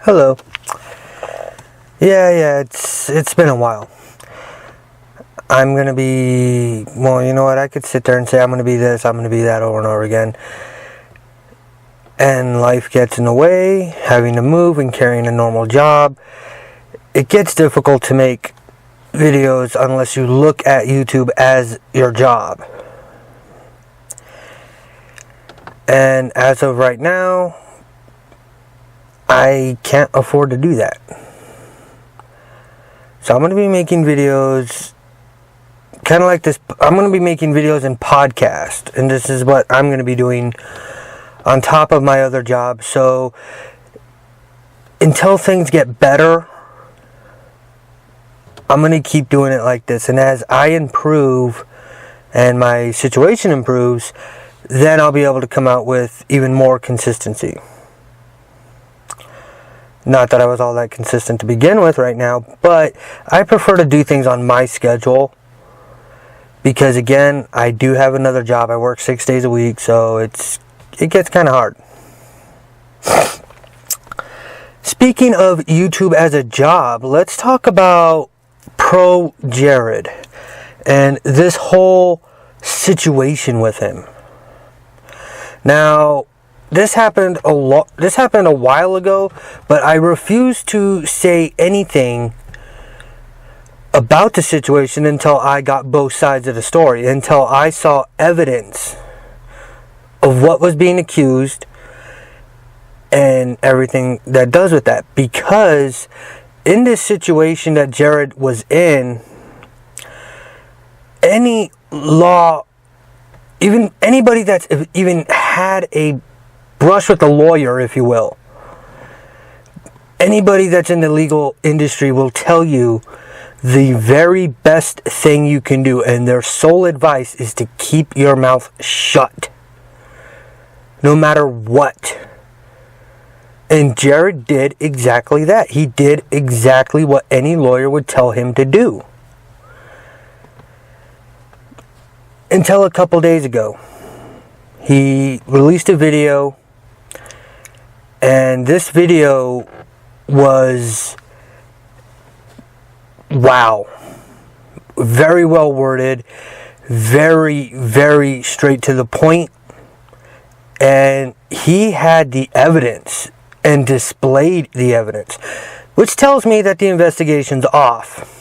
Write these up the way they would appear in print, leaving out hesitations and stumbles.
Hello. Yeah, it's been a while. I'm gonna be, well, you know what, I could sit there and say I'm gonna be this, I'm gonna be that over and over again. And life gets in the way, having to move and carrying a normal job. It gets difficult to make videos unless you look at YouTube as your job. And as of right now, I can't afford to do that. So I'm going to be making videos kind of like this. I'm going to be making videos in podcast. And this is what I'm going to be doing on top of my other job. So until things get better, I'm going to keep doing it like this. And as I improve and my situation improves, then I'll be able to come out with even more consistency. Not that I was all that consistent to begin with right now, but I prefer to do things on my schedule. Because again, I do have another job. I work 6 days a week, so it gets kind of hard. Speaking of YouTube as a job, let's talk about Projared and this whole situation with him. Now, this happened a while ago, but I refused to say anything about the situation until I got both sides of the story, until I saw evidence of what was being accused and everything that does with that. Because in this situation that Jared was in, any law, even anybody that's even had a brush with a lawyer, if you will, anybody that's in the legal industry will tell you the very best thing you can do, and their sole advice is to keep your mouth shut, no matter what. And Jared did exactly that. He did exactly what any lawyer would tell him to do. Until a couple days ago, he released a video, and this video was, wow, very well worded, very, very straight to the point, and he had the evidence and displayed the evidence, which tells me that the investigation's off.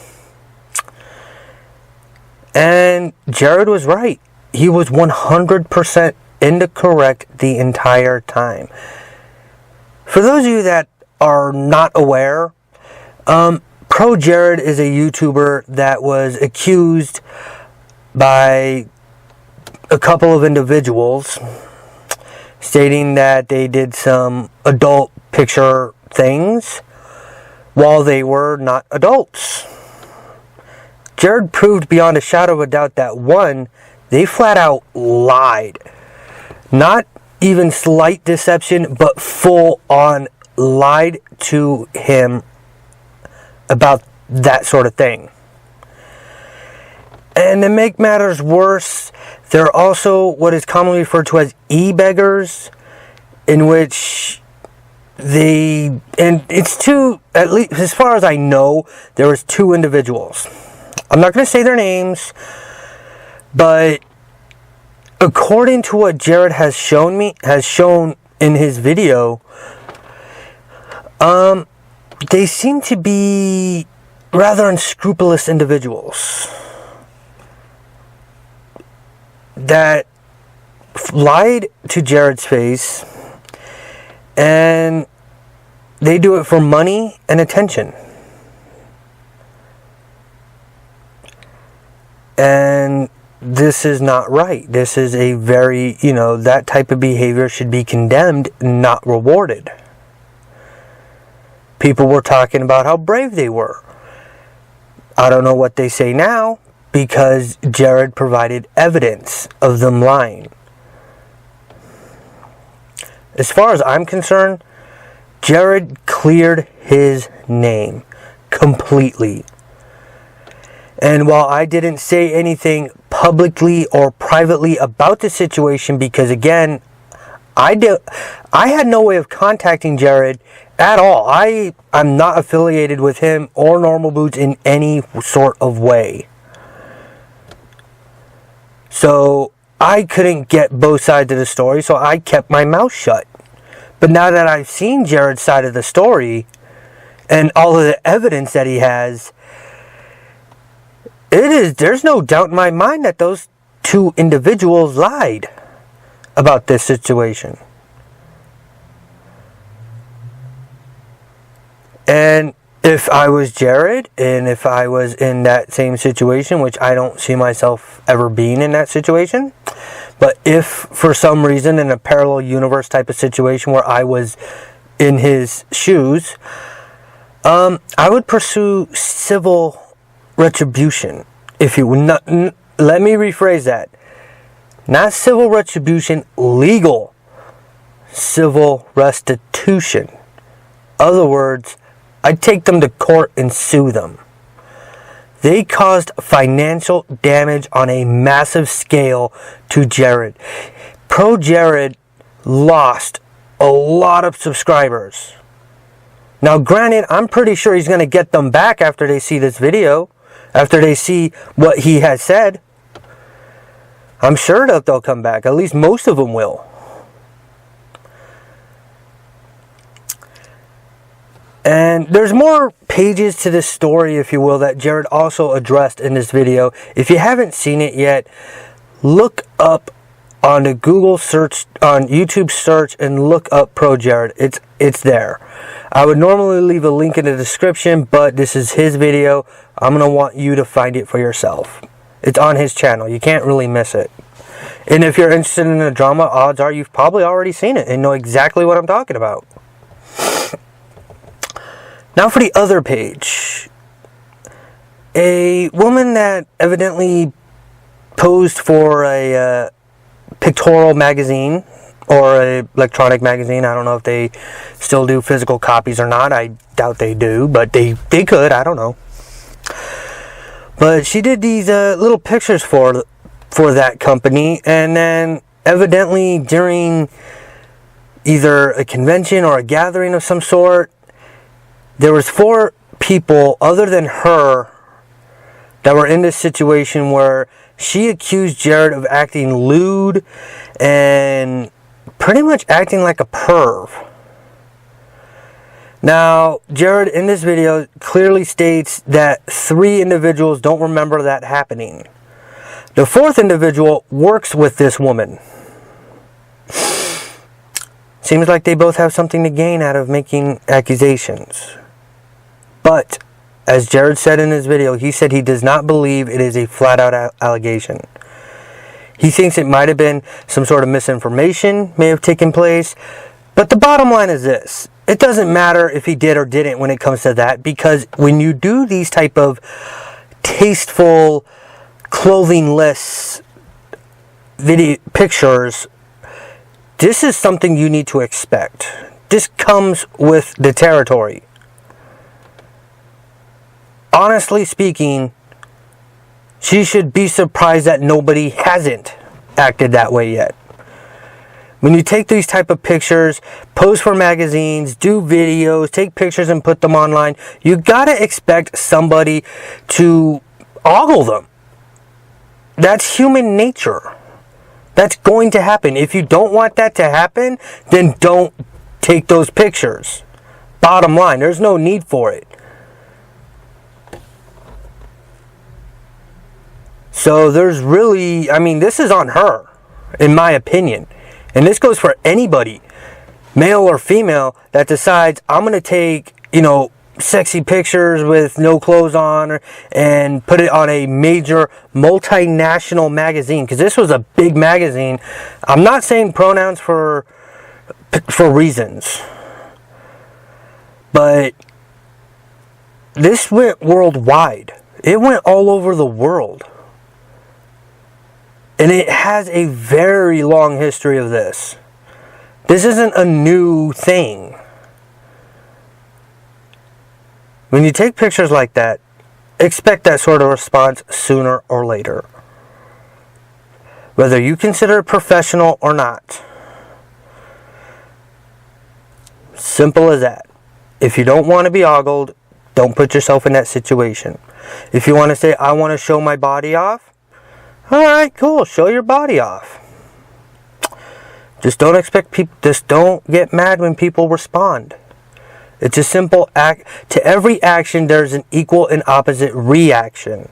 And Jared was right. He was 100% in the correct the entire time. For those of you that are not aware, Projared is a YouTuber that was accused by a couple of individuals stating that they did some adult picture things while they were not adults. Jared proved beyond a shadow of a doubt that, one, they flat out lied. Not even slight deception, but full on lied to him about that sort of thing. And to make matters worse, they're also what is commonly referred to as e-beggars, in which and it's two, at least as far as I know, there was two individuals. I'm not going to say their names, but according to what Jared has shown in his video, they seem to be rather unscrupulous individuals that lied to Jared's face, and they do it for money and attention. And this is not right. This is a very, that type of behavior should be condemned, not rewarded. People were talking about how brave they were. I don't know what they say now, because Jared provided evidence of them lying. As far as I'm concerned, Jared cleared his name completely. And while I didn't say anything publicly or privately about the situation, because again, I had no way of contacting Jared at all. I'm not affiliated with him or Normal Boots in any sort of way. So I couldn't get both sides of the story, so I kept my mouth shut. But now that I've seen Jared's side of the story and all of the evidence that he has, there's no doubt in my mind that those two individuals lied about this situation. And if I was Jared, and if I was in that same situation, which I don't see myself ever being in that situation, but if for some reason in a parallel universe type of situation where I was in his shoes, I would pursue civil retribution. If you would not, let me rephrase that. Not civil retribution, legal civil restitution. Other words, I'd take them to court and sue them. They caused financial damage on a massive scale to Jared. Projared lost a lot of subscribers. Now, granted, I'm pretty sure he's going to get them back after they see this video, after they see what he has said. I'm sure that they'll come back. At least most of them will. And there's more pages to this story, if you will, that Jared also addressed in this video. If you haven't seen it yet, look up on the Google search, on YouTube search, and look up Projared. It's there. I would normally leave a link in the description, but this is his video. I'm going to want you to find it for yourself. It's on his channel. You can't really miss it. And if you're interested in the drama, odds are you've probably already seen it and know exactly what I'm talking about. Now for the other page. A woman that evidently posed for a pictorial magazine or an electronic magazine. I don't know if they still do physical copies or not. I doubt they do, but they could. I don't know. But she did these little pictures for that company, and then evidently during either a convention or a gathering of some sort, there was 4 people other than her that were in this situation where she accused Jared of acting lewd and pretty much acting like a perv. Now, Jared in this video clearly states that 3 individuals don't remember that happening. The 4th individual works with this woman. Seems like they both have something to gain out of making accusations. But, as Jared said in his video, he said he does not believe it is a flat-out allegation. He thinks it might have been some sort of misinformation may have taken place. But the bottom line is this. It doesn't matter if he did or didn't when it comes to that, because when you do these type of tasteful, clothing-less video pictures, this is something you need to expect. This comes with the territory. Honestly speaking, she should be surprised that nobody hasn't acted that way yet. When you take these type of pictures, pose for magazines, do videos, take pictures and put them online, you gotta expect somebody to ogle them. That's human nature. That's going to happen. If you don't want that to happen, then don't take those pictures. Bottom line, there's no need for it. So there's really, this is on her, in my opinion. And this goes for anybody, male or female, that decides, I'm going to take, sexy pictures with no clothes on and put it on a major multinational magazine. Because this was a big magazine. I'm not saying pronouns for reasons. But this went worldwide. It went all over the world. And it has a very long history of this. This isn't a new thing. When you take pictures like that, expect that sort of response sooner or later. Whether you consider it professional or not. Simple as that. If you don't want to be ogled, don't put yourself in that situation. If you want to say, I want to show my body off, alright, cool, show your body off. Just don't expect people, just don't get mad when people respond. It's a simple act. To every action, there's an equal and opposite reaction.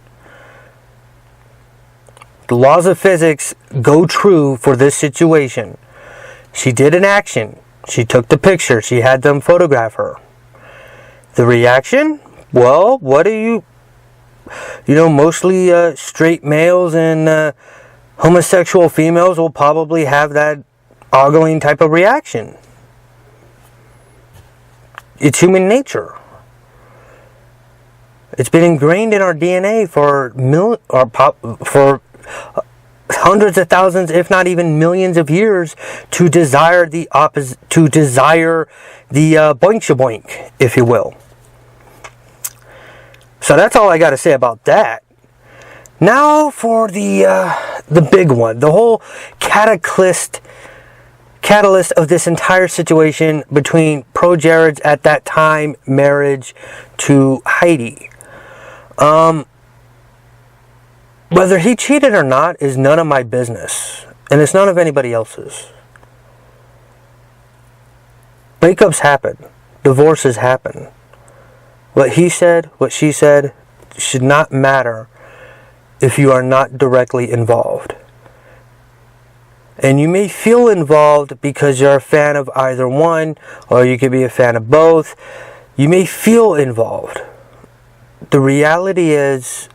The laws of physics go true for this situation. She did an action. She took the picture. She had them photograph her. The reaction? Well, what do you mostly straight males and homosexual females will probably have that ogling type of reaction. It's human nature. It's been ingrained in our DNA for hundreds of thousands, if not even millions of years, to desire the opposite, to desire the boink shaboink, if you will. So that's all I got to say about that. Now for the big one, the whole catalyst of this entire situation between Projared's at that time marriage to Heidi. Whether he cheated or not is none of my business, and it's none of anybody else's. Breakups happen. Divorces happen. What he said, what she said, should not matter if you are not directly involved. And you may feel involved because you're a fan of either one, or you could be a fan of both. You may feel involved. The reality is,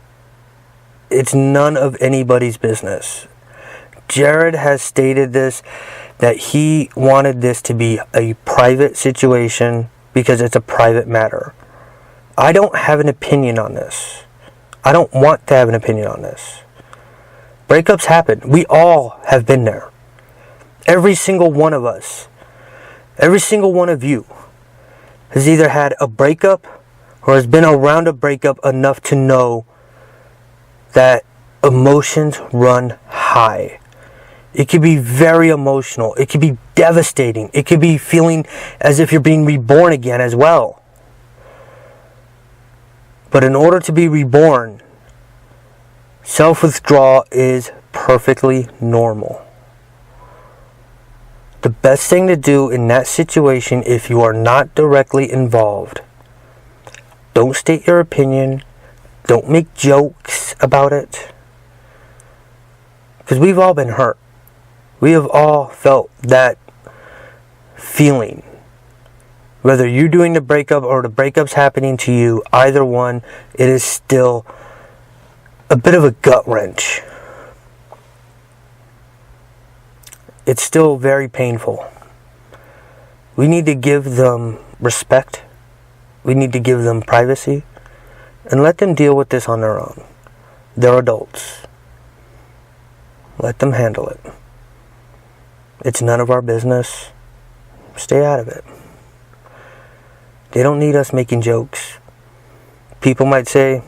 it's none of anybody's business. Jared has stated this, that he wanted this to be a private situation because it's a private matter. I don't have an opinion on this. I don't want to have an opinion on this. Breakups happen. We all have been there. Every single one of us, every single one of you has either had a breakup or has been around a breakup enough to know that emotions run high. It can be very emotional. It can be devastating. It can be feeling as if you're being reborn again as well. But in order to be reborn, self-withdrawal is perfectly normal. The best thing to do in that situation, if you are not directly involved, don't state your opinion. Don't make jokes about it. Because we've all been hurt. We have all felt that feeling. Whether you're doing the breakup or the breakup's happening to you, either one, it is still a bit of a gut wrench. It's still very painful. We need to give them respect. We need to give them privacy. And let them deal with this on their own. They're adults. Let them handle it. It's none of our business. Stay out of it. They don't need us making jokes. People might say,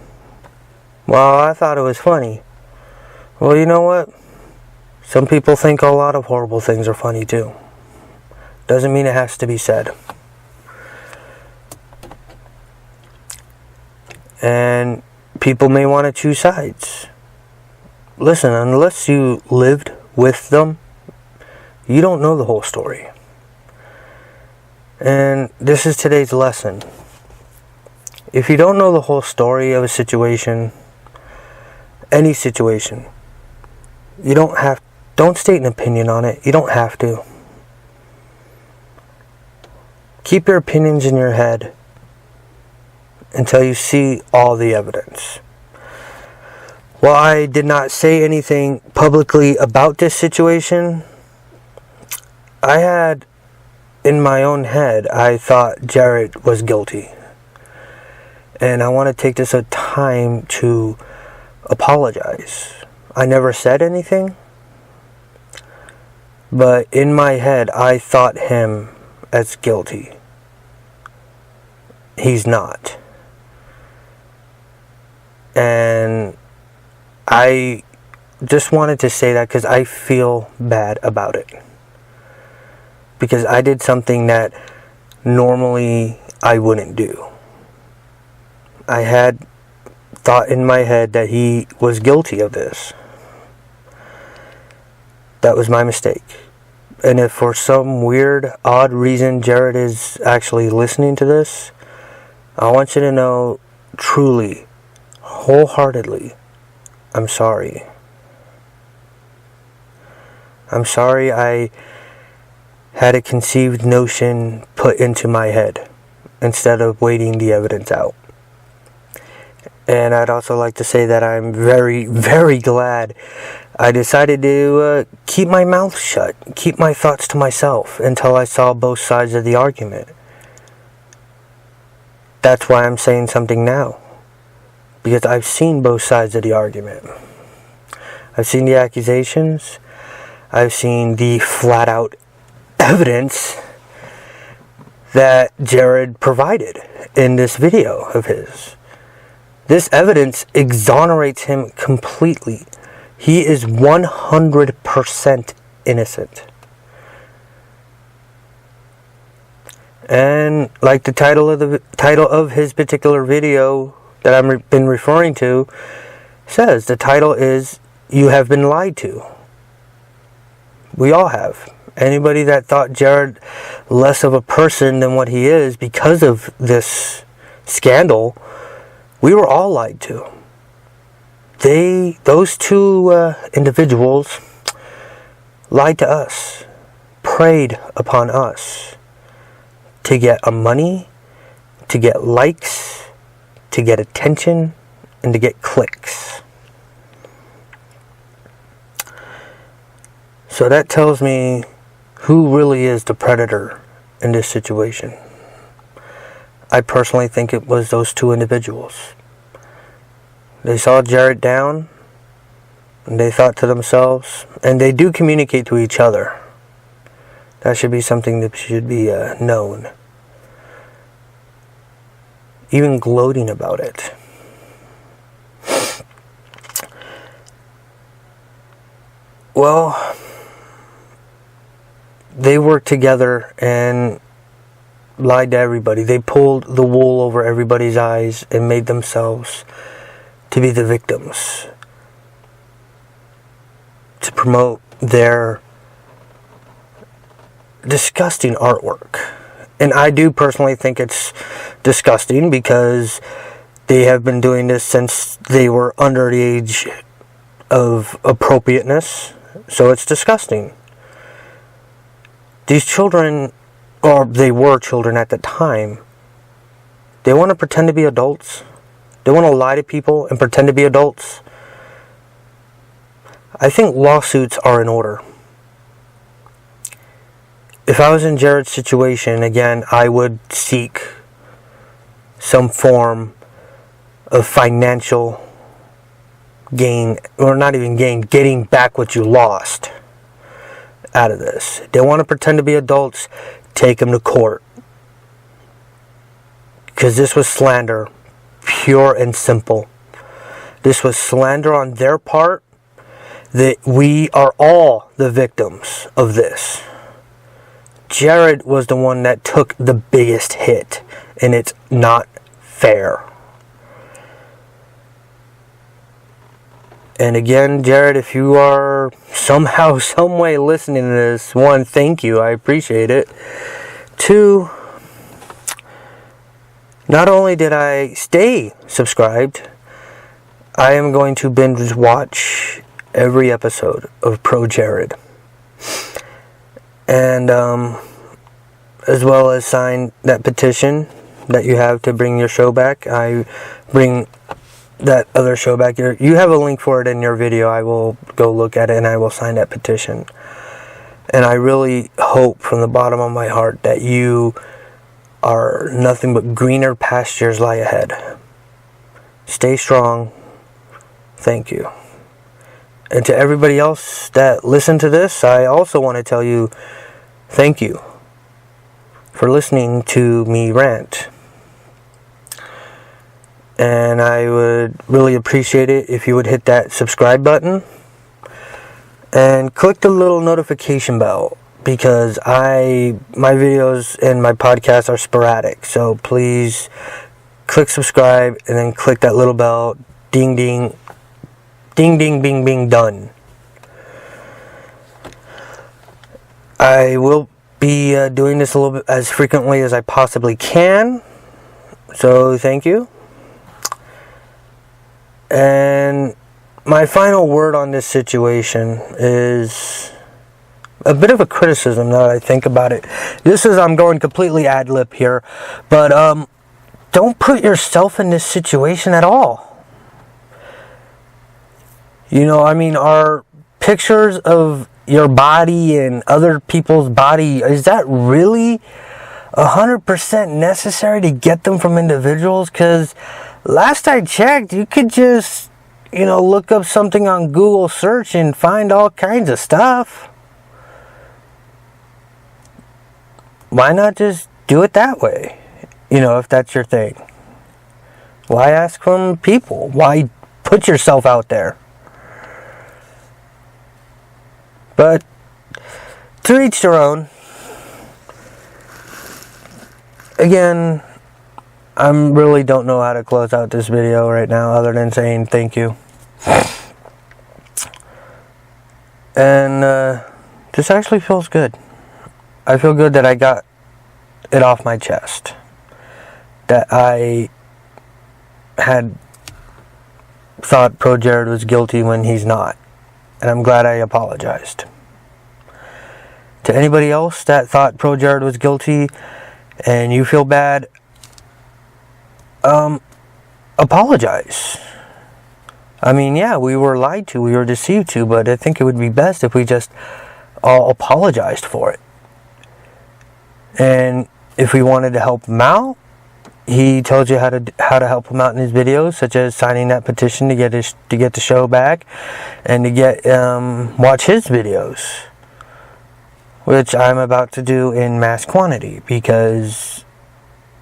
well, I thought it was funny. Well, you know what? Some people think a lot of horrible things are funny too. Doesn't mean it has to be said. And people may want to choose sides. Listen, unless you lived with them, you don't know the whole story. And this is today's lesson. If you don't know the whole story of a situation, any situation, don't state an opinion on it. You don't have to. Keep your opinions in your head until you see all the evidence. While I did not say anything publicly about this situation, I had, in my own head, I thought Jared was guilty. And I want to take this a time to apologize. I never said anything, but in my head, I thought him as guilty. He's not. And I just wanted to say that because I feel bad about it. Because I did something that normally I wouldn't do. I had thought in my head that he was guilty of this. That was my mistake. And if for some weird, odd reason Jared is actually listening to this, I want you to know, truly, wholeheartedly, I'm sorry. I'm sorry I had a conceived notion put into my head instead of waiting the evidence out. And I'd also like to say that I'm very, very glad I decided to keep my mouth shut, keep my thoughts to myself until I saw both sides of the argument. That's why I'm saying something now. Because I've seen both sides of the argument. I've seen the accusations. I've seen the flat out evidence that Jared provided in this video of his. This evidence exonerates him completely. He is 100% innocent. And like the title of his particular video that I've been referring to says, the title is "You Have Been Lied To." We all have. Anybody that thought Jared less of a person than what he is because of this scandal, we were all lied to. Those two individuals lied to us, preyed upon us to get money, to get likes, to get attention, and to get clicks. So that tells me who really is the predator in this situation. I personally think it was those two individuals. They saw Jared down, and they thought to themselves, and they do communicate to each other. That should be something that should be known. Even gloating about it. Well, they worked together and lied to everybody. They pulled the wool over everybody's eyes and made themselves to be the victims, to promote their disgusting artwork. And I do personally think it's disgusting because they have been doing this since they were under the age of appropriateness. So it's disgusting. These children, or they were children at the time, they want to pretend to be adults. They want to lie to people and pretend to be adults. I think lawsuits are in order. If I was in Jared's situation, again, I would seek some form of financial gain, or not even gain, getting back what you lost out of this. They want to pretend to be adults, take them to court. Because this was slander, pure and simple. This was slander on their part, that we are all the victims of this. Jared was the one that took the biggest hit, and it's not fair. And again, Jared, if you are somehow, some way listening to this, one, thank you, I appreciate it. Two, not only did I stay subscribed, I am going to binge watch every episode of Projared. And as well as sign that petition that you have to bring your show back. I bring that other show back. You have a link for it in your video. I will go look at it and I will sign that petition. And I really hope from the bottom of my heart that you are nothing but greener pastures lie ahead. Stay strong. Thank you. And to everybody else that listened to this, I also want to tell you thank you for listening to me rant. And I would really appreciate it if you would hit that subscribe button and click the little notification bell because my videos and my podcasts are sporadic. So please click subscribe and then click that little bell. Ding ding. Ding ding bing bing done. I will be doing this a little bit as frequently as I possibly can. So thank you. And my final word on this situation is a bit of a criticism now that I think about it. I'm going completely ad lib here, but don't put yourself in this situation at all. You know, I mean, are pictures of your body and other people's body, is that really 100% necessary to get them from individuals? Because last I checked, you could just, look up something on Google search and find all kinds of stuff. Why not just do it that way? If that's your thing. Why ask from people? Why put yourself out there? But to each their own. Again, I really don't know how to close out this video right now other than saying thank you. And this actually feels good. I feel good that I got it off my chest. That I had thought Projared was guilty when he's not. And I'm glad I apologized. To anybody else that thought Projared was guilty and you feel bad, apologize. I mean, yeah, we were lied to, we were deceived to, but I think it would be best if we just all apologized for it. And if we wanted to help him out, he told you how to help him out in his videos, such as signing that petition to get the show back, and to get watch his videos, which I'm about to do in mass quantity because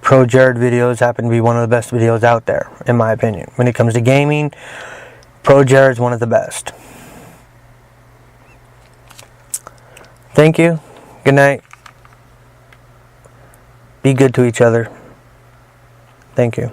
Projared videos happen to be one of the best videos out there, in my opinion. When it comes to gaming, Projared is one of the best. Thank you. Good night. Be good to each other. Thank you.